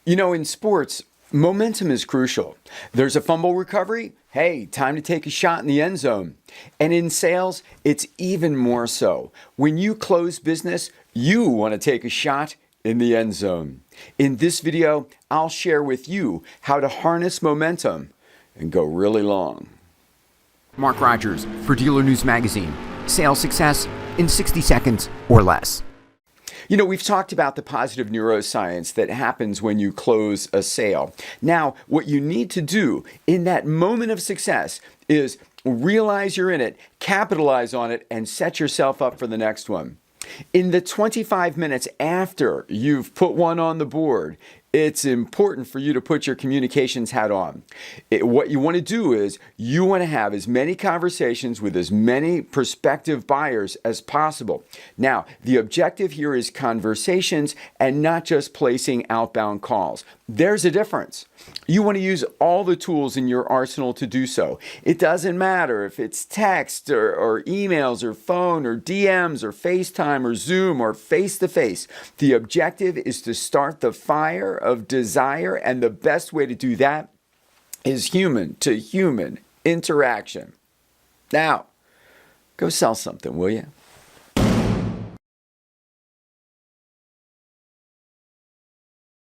In sports, momentum is crucial. There's a fumble recovery. Hey, time to take a shot in the end zone. And in sales, it's even more so. When you close business, you want to take a shot in the end zone. In this video, I'll share with you how to harness momentum and go really long. Mark Rodgers for Dealer News Magazine. Sales success in 60 seconds or less. We've talked about the positive neuroscience that happens when you close a sale. Now, what you need to do in that moment of success is realize you're in it, capitalize on it, and set yourself up for the next one. In the 25 minutes after you've put one on the board, it's important for you to put your communications hat on. What you want to do is you want to have as many conversations with as many prospective buyers as possible. Now, the objective here is conversations and not just placing outbound calls. There's a difference. You want to use all the tools in your arsenal to do so. It doesn't matter if it's text or emails or phone or DMs or FaceTime or Zoom or face-to-face. The objective is to start the fire of desire, and the best way to do that is human-to-human interaction. Now, go sell something, will you?